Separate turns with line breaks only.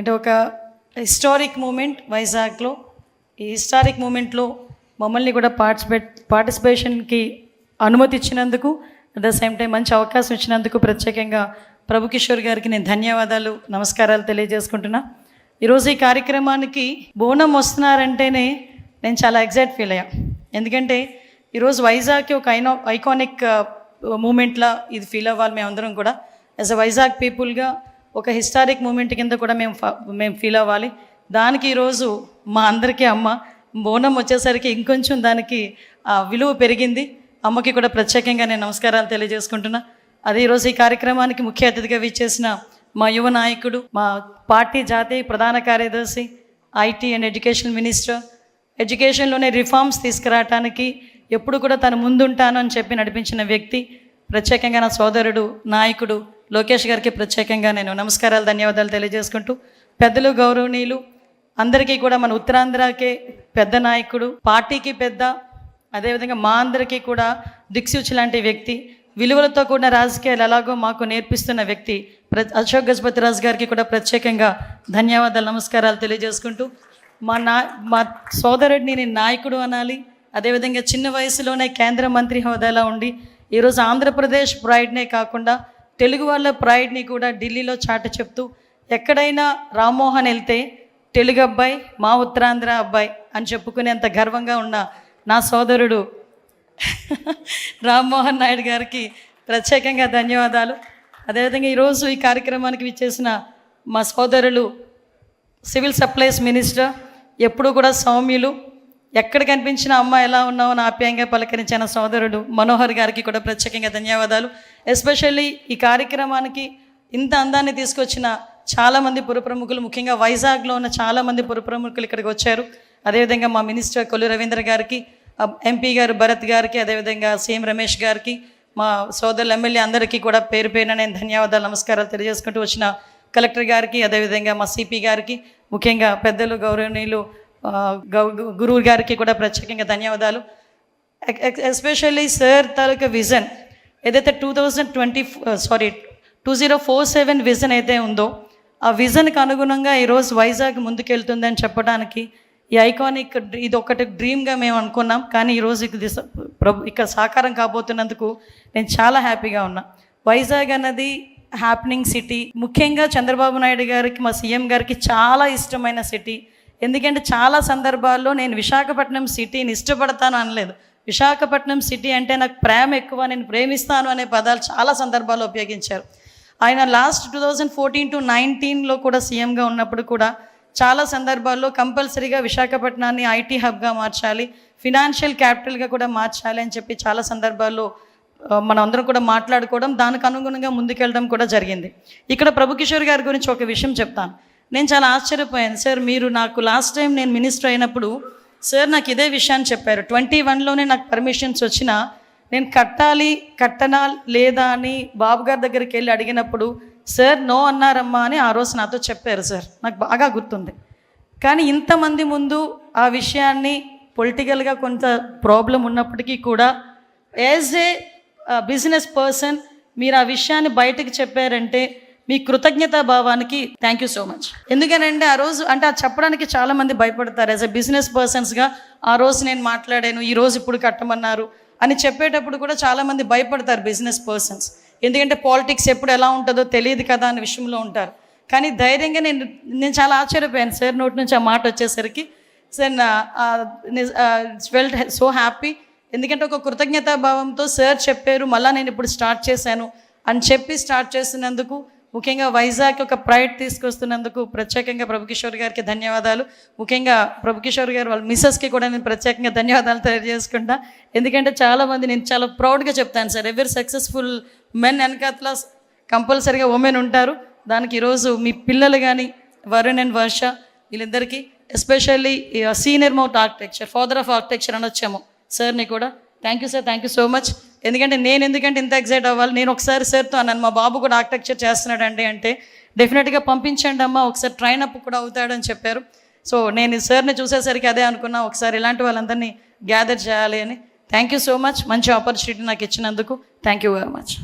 అంటే ఒక historic moment వైజాగ్లో. ఈ హిస్టారిక్ మూమెంట్లో మమ్మల్ని కూడా పార్టిసిపేషన్కి అనుమతి ఇచ్చినందుకు, అట్ ద సేమ్ టైం మంచి అవకాశం ఇచ్చినందుకు ప్రత్యేకంగా ప్రభుకిషోర్ గారికి నేను ధన్యవాదాలు, నమస్కారాలు తెలియజేసుకుంటున్నా. ఈరోజు ఈ కార్యక్రమానికి బోనం వస్తున్నారంటేనే నేను చాలా ఎగ్జైట్ ఫీల్ అయ్యా. ఎందుకంటే ఈరోజు వైజాగ్కి ఒక ఐకానిక్ మూమెంట్లా ఇది ఫీల్ అవ్వాలి మేమందరం కూడా. యాజ్ అ వైజాగ్ పీపుల్గా ఒక హిస్టారిక్ మూమెంట్ కింద కూడా మేము ఫీల్ అవ్వాలి. దానికి ఈరోజు మా అందరికీ అమ్మ బోనం వచ్చేసరికి ఇంకొంచెం దానికి విలువ పెరిగింది. అమ్మకి కూడా ప్రత్యేకంగా నేను నమస్కారాలు తెలియజేసుకుంటున్నా. అదే ఈరోజు ఈ కార్యక్రమానికి ముఖ్య అతిథిగా విచ్చేసిన మా యువ నాయకుడు, మా పార్టీ జాతీయ ప్రధాన కార్యదర్శి, ఐటీ అండ్ ఎడ్యుకేషన్ మినిస్టర్, ఎడ్యుకేషన్లోనే రిఫార్మ్స్ తీసుకురావటానికి ఎప్పుడు కూడా తను ముందుంటాను అని చెప్పి నడిపించిన వ్యక్తి, ప్రత్యేకంగా నా సోదరుడు నాయకుడు లోకేష్ గారికి ప్రత్యేకంగా నేను నమస్కారాలు, ధన్యవాదాలు తెలియజేసుకుంటూ, పెద్దలు గౌరవనీయులు అందరికీ కూడా, మన ఉత్తరాంధ్రకే పెద్ద నాయకుడు, పార్టీకి పెద్ద, అదేవిధంగా మా అందరికీ కూడా దిక్సూచి లాంటి వ్యక్తి, విలువలతో కూడిన రాజకీయాలు ఎలాగో మాకు నేర్పిస్తున్న వ్యక్తి అశోక్ గజపతిరాజు గారికి కూడా ప్రత్యేకంగా ధన్యవాదాలు, నమస్కారాలు తెలియజేసుకుంటూ, మా సోదరుడిని నేను నాయకుడు అనాలి. అదేవిధంగా చిన్న వయసులోనే కేంద్ర మంత్రి హోదాలో ఉండి ఈరోజు ఆంధ్రప్రదేశ్ ప్రైడ్నే కాకుండా తెలుగు వాళ్ళ ప్రైడ్ని కూడా ఢిల్లీలో చాటి చెప్తూ, ఎక్కడైనా రామ్మోహన్ వెళ్తే తెలుగు అబ్బాయి, మా ఉత్తరాంధ్ర అబ్బాయి అని చెప్పుకునేంత గర్వంగా ఉన్న నా సోదరుడు రామ్మోహన్ నాయుడు గారికి ప్రత్యేకంగా ధన్యవాదాలు. అదేవిధంగా ఈరోజు ఈ కార్యక్రమానికి విచ్చేసిన మా సోదరులు సివిల్ సప్లైస్ మినిస్టర్, ఎప్పుడు కూడా సౌమ్యులు, ఎక్కడ కనిపించిన అమ్మ ఎలా ఉన్నావో ఆప్యాయంగా పలకరించిన సోదరుడు మనోహర్ గారికి కూడా ప్రత్యేకంగా ధన్యవాదాలు. ఎస్పెషల్లీ ఈ కార్యక్రమానికి ఇంత అందాన్ని తీసుకొచ్చిన చాలామంది పురప్రముఖులు, ముఖ్యంగా వైజాగ్లో ఉన్న చాలామంది పురప్రముఖులు ఇక్కడికి వచ్చారు. అదేవిధంగా మా మినిస్టర్ కొల్లు రవీంద్ర గారికి, ఎంపీ గారు భరత్ గారికి, అదేవిధంగా సీఎం రమేష్ గారికి, మా సోదరులు ఎమ్మెల్యే అందరికీ కూడా పేరు పేరున నేను ధన్యవాదాలు, నమస్కారాలు తెలియజేసుకుంటూ, వచ్చిన కలెక్టర్ గారికి, అదేవిధంగా మా సిపి గారికి, ముఖ్యంగా పెద్దలు గౌరవనీయులు గురువు గారికి కూడా ప్రత్యేకంగా ధన్యవాదాలు. ఎస్పెషల్లీ సార్ తాలూకా విజన్ ఏదైతే 2047 విజన్ అయితే ఉందో, ఆ విజన్కి అనుగుణంగా ఈరోజు వైజాగ్ ముందుకెళ్తుందని చెప్పడానికి ఈ ఐకానిక్ ఇది ఒకటి డ్రీమ్గా మేము అనుకున్నాం. కానీ ఈరోజు ఇక్కడ సాకారం కాబోతున్నందుకు నేను చాలా హ్యాపీగా ఉన్నా. వైజాగ్ అన్నది హ్యాపెనింగ్ సిటీ, ముఖ్యంగా చంద్రబాబు నాయుడు గారికి, మా సీఎం గారికి చాలా ఇష్టమైన సిటీ. ఎందుకంటే చాలా సందర్భాల్లో నేను విశాఖపట్నం సిటీని ఇష్టపడతాను అనలేదు, విశాఖపట్నం సిటీ అంటే నాకు ప్రేమ ఎక్కువ, నేను ప్రేమిస్తాను అనే పదాలు చాలా సందర్భాల్లో ఉపయోగించారు. ఆయన లాస్ట్ 2014 to 19లో కూడా సీఎంగా ఉన్నప్పుడు కూడా చాలా సందర్భాల్లో కంపల్సరీగా విశాఖపట్నాన్ని ఐటీ హబ్గా మార్చాలి, ఫినాన్షియల్ క్యాపిటల్గా కూడా మార్చాలి అని చెప్పి చాలా సందర్భాల్లో మనం అందరం కూడా మాట్లాడుకోవడం, దానికి అనుగుణంగా ముందుకెళ్ళడం కూడా జరిగింది. ఇక్కడ ప్రభుకిషోర్ గారి గురించి ఒక విషయం చెప్తాను. నేను చాలా ఆశ్చర్యపోయాను. సార్, మీరు నాకు లాస్ట్ టైం నేను మినిస్టర్ అయినప్పుడు సార్ నాకు ఇదే విషయాన్ని చెప్పారు. 21లోనే నాకు పర్మిషన్స్ వచ్చినా నేను కట్టనా లేదా అని బాబు గారి దగ్గరికి వెళ్ళి అడిగినప్పుడు సార్ నో అన్నారమ్మా అని ఆ రోజు నాతో చెప్పారు. సార్ నాకు బాగా గుర్తుంది. కానీ ఇంతమంది ముందు ఆ విషయాన్ని పొలిటికల్గా కొంత ప్రాబ్లం ఉన్నప్పటికీ కూడా యాజ్ ఏ బిజినెస్ పర్సన్ మీరు ఆ విషయాన్ని బయటకు చెప్పారంటే మీ కృతజ్ఞతా భావానికి థ్యాంక్ యూ సో మచ్. ఎందుకనంటే ఆ రోజు అంటే అది చెప్పడానికి చాలామంది భయపడతారు. యాజ్ ఎ బిజినెస్ పర్సన్స్గా ఆ రోజు నేను మాట్లాడాను, ఈరోజు ఇప్పుడు కట్టమన్నారు అని చెప్పేటప్పుడు కూడా చాలామంది భయపడతారు బిజినెస్ పర్సన్స్. ఎందుకంటే పాలిటిక్స్ ఎప్పుడు ఎలా ఉంటుందో తెలియదు కదా అనే విషయంలో ఉంటారు. కానీ ధైర్యంగా నేను చాలా ఆశ్చర్యపోయాను సార్ నోటి నుంచి ఆ మాట వచ్చేసరికి. Sir felt so happy. ఎందుకంటే ఒక కృతజ్ఞతా భావంతో సార్ చెప్పారు, మళ్ళీ నేను ఇప్పుడు స్టార్ట్ చేశాను అని చెప్పి స్టార్ట్ చేసినందుకు, ముఖ్యంగా వైజాగ్ ఒక ప్రైడ్ తీసుకొస్తున్నందుకు ప్రత్యేకంగా ప్రభుకిషోర్ గారికి ధన్యవాదాలు. ముఖ్యంగా ప్రభుకిషోర్ గారు వాళ్ళ మిస్సెస్కి కూడా నేను ప్రత్యేకంగా ధన్యవాదాలు తెలియజేసుకుంటా. ఎందుకంటే చాలామంది నేను చాలా ప్రౌడ్గా చెప్తాను సార్, ఎవరి సక్సెస్ఫుల్ మెన్ వెనకాతల కంపల్సరీగా ఉమెన్ ఉంటారు. దానికి ఈరోజు మీ పిల్లలు కానీ వరుణ్ అండ్ వర్ష వీళ్ళిద్దరికీ, especially senior mouth architecture, father of architecture అని వచ్చాము సార్ని కూడా thank you sir, thank you so much. ఎందుకంటే ఎందుకంటే ఇంత ఎగ్జైట్ అవ్వాలి, నేను ఒకసారి సార్తో అన్నాను మా బాబు కూడా ఆర్కిటెక్చర్ చేస్తున్నాడండి అంటే డెఫినెట్గా పంపించండి అమ్మా, ఒకసారి ట్రైన్ అప్ కూడా అవుతాడని చెప్పారు. సో నేను సార్ని చూసేసరికి అదే అనుకున్నా, ఒకసారి ఇలాంటి వాళ్ళందరినీ గ్యాదర్ చేయాలి అని. థ్యాంక్ యూ సో మచ్, మంచి ఆపర్చునిటీ నాకు ఇచ్చినందుకు థ్యాంక్ యూ వెరీ మచ్.